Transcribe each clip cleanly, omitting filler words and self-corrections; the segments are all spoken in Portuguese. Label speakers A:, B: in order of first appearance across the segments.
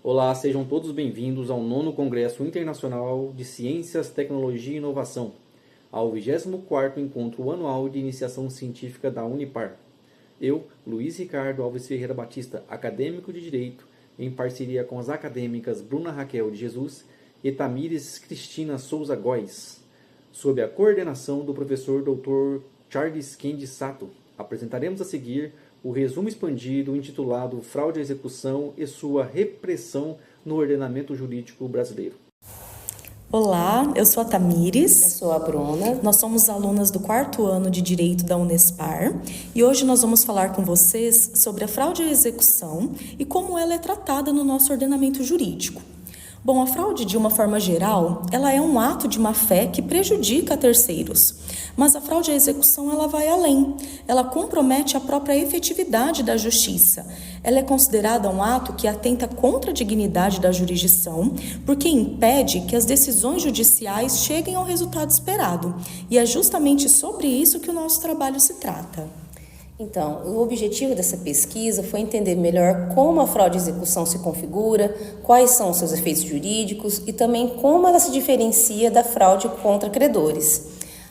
A: Olá, sejam todos bem-vindos ao 9º Congresso Internacional de Ciências, Tecnologia e Inovação, ao 24º Encontro Anual de Iniciação Científica da Unipar. Eu, Luiz Ricardo Alves Ferreira Batista, acadêmico de Direito, em parceria com as acadêmicas Bruna Raquel de Jesus e Tamires Cristina Souza Góes, sob a coordenação do professor Dr. Charles Kendi Sato, apresentaremos a seguir o resumo expandido intitulado Fraude à Execução e sua repressão no ordenamento jurídico brasileiro.
B: Olá, eu sou a Tamires.
C: Eu sou a Bruna.
B: Nós somos alunas do 4º ano de Direito da Unespar e hoje nós vamos falar com vocês sobre a fraude à execução e como ela é tratada no nosso ordenamento jurídico. Bom, a fraude, de uma forma geral, ela é um ato de má-fé que prejudica terceiros. Mas a fraude à execução, ela vai além. Ela compromete a própria efetividade da justiça. Ela é considerada um ato que atenta contra a dignidade da jurisdição, porque impede que as decisões judiciais cheguem ao resultado esperado. E é justamente sobre isso que o nosso trabalho se trata.
C: Então, o objetivo dessa pesquisa foi entender melhor como a fraude à execução se configura, quais são os seus efeitos jurídicos e também como ela se diferencia da fraude contra credores.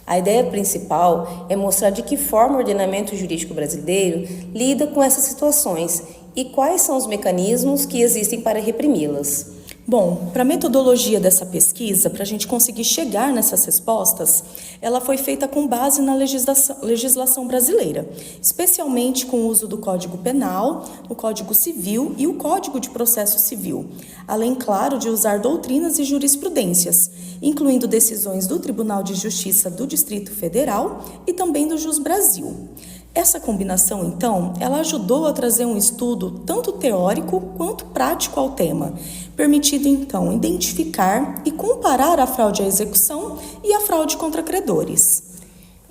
C: A ideia principal é mostrar de que forma o ordenamento jurídico brasileiro lida com essas situações e quais são os mecanismos que existem para reprimi-las.
B: Bom, para a metodologia dessa pesquisa, para a gente conseguir chegar nessas respostas, ela foi feita com base na legislação brasileira, especialmente com o uso do Código Penal, o Código Civil e o Código de Processo Civil, além, claro, de usar doutrinas e jurisprudências, incluindo decisões do Tribunal de Justiça do Distrito Federal e também do Jus Brasil. Essa combinação, então, ela ajudou a trazer um estudo tanto teórico quanto prático ao tema, permitindo, então, identificar e comparar a fraude à execução e a fraude contra credores.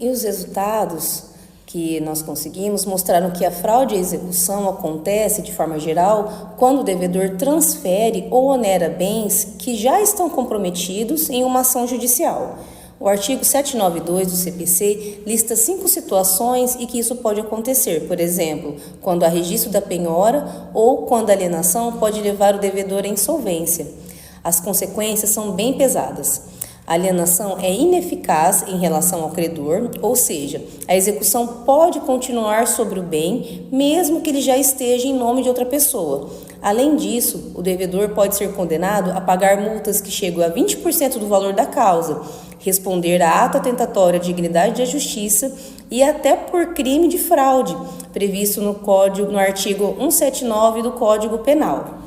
C: E os resultados que nós conseguimos mostraram que a fraude à execução acontece, de forma geral, quando o devedor transfere ou onera bens que já estão comprometidos em uma ação judicial. O artigo 792 do CPC lista 5 situações em que isso pode acontecer, por exemplo, quando há registro da penhora ou quando a alienação pode levar o devedor à insolvência. As consequências são bem pesadas. A alienação é ineficaz em relação ao credor, ou seja, a execução pode continuar sobre o bem, mesmo que ele já esteja em nome de outra pessoa. Além disso, o devedor pode ser condenado a pagar multas que chegam a 20% do valor da causa, responder a ato atentatório à dignidade da justiça e até por crime de fraude, previsto no artigo 179 do Código Penal.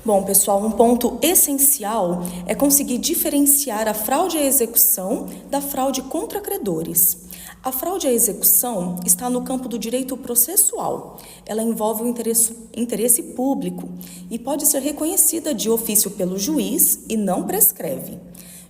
B: Bom, pessoal, um ponto essencial é conseguir diferenciar a fraude à execução da fraude contra credores. A fraude à execução está no campo do direito processual. Ela envolve o interesse público e pode ser reconhecida de ofício pelo juiz e não prescreve.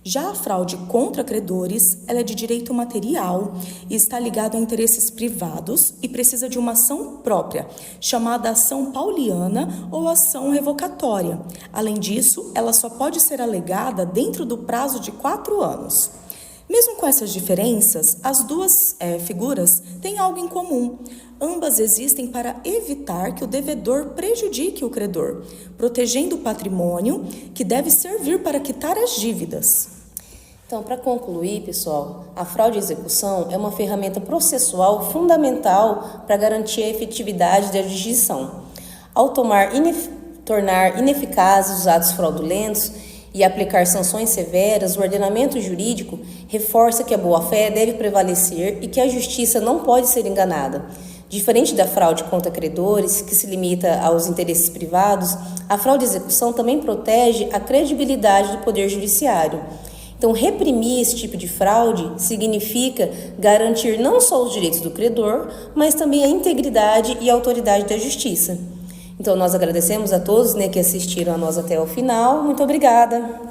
B: Já a fraude contra credores, ela é de direito material e está ligada a interesses privados e precisa de uma ação própria, chamada ação pauliana ou ação revocatória. Além disso, ela só pode ser alegada dentro do prazo de 4 anos. Mesmo com essas diferenças, as duas figuras têm algo em comum. Ambas existem para evitar que o devedor prejudique o credor, protegendo o patrimônio que deve servir para quitar as dívidas.
C: Então, para concluir, pessoal, a fraude à execução é uma ferramenta processual fundamental para garantir a efetividade da jurisdição. Ao tornar ineficazes os atos fraudulentos e aplicar sanções severas, o ordenamento jurídico reforça que a boa-fé deve prevalecer e que a justiça não pode ser enganada. Diferente da fraude contra credores, que se limita aos interesses privados, a fraude à execução também protege a credibilidade do poder judiciário. Então, reprimir esse tipo de fraude significa garantir não só os direitos do credor, mas também a integridade e a autoridade da justiça. Então, nós agradecemos a todos que assistiram a nós até o final. Muito obrigada!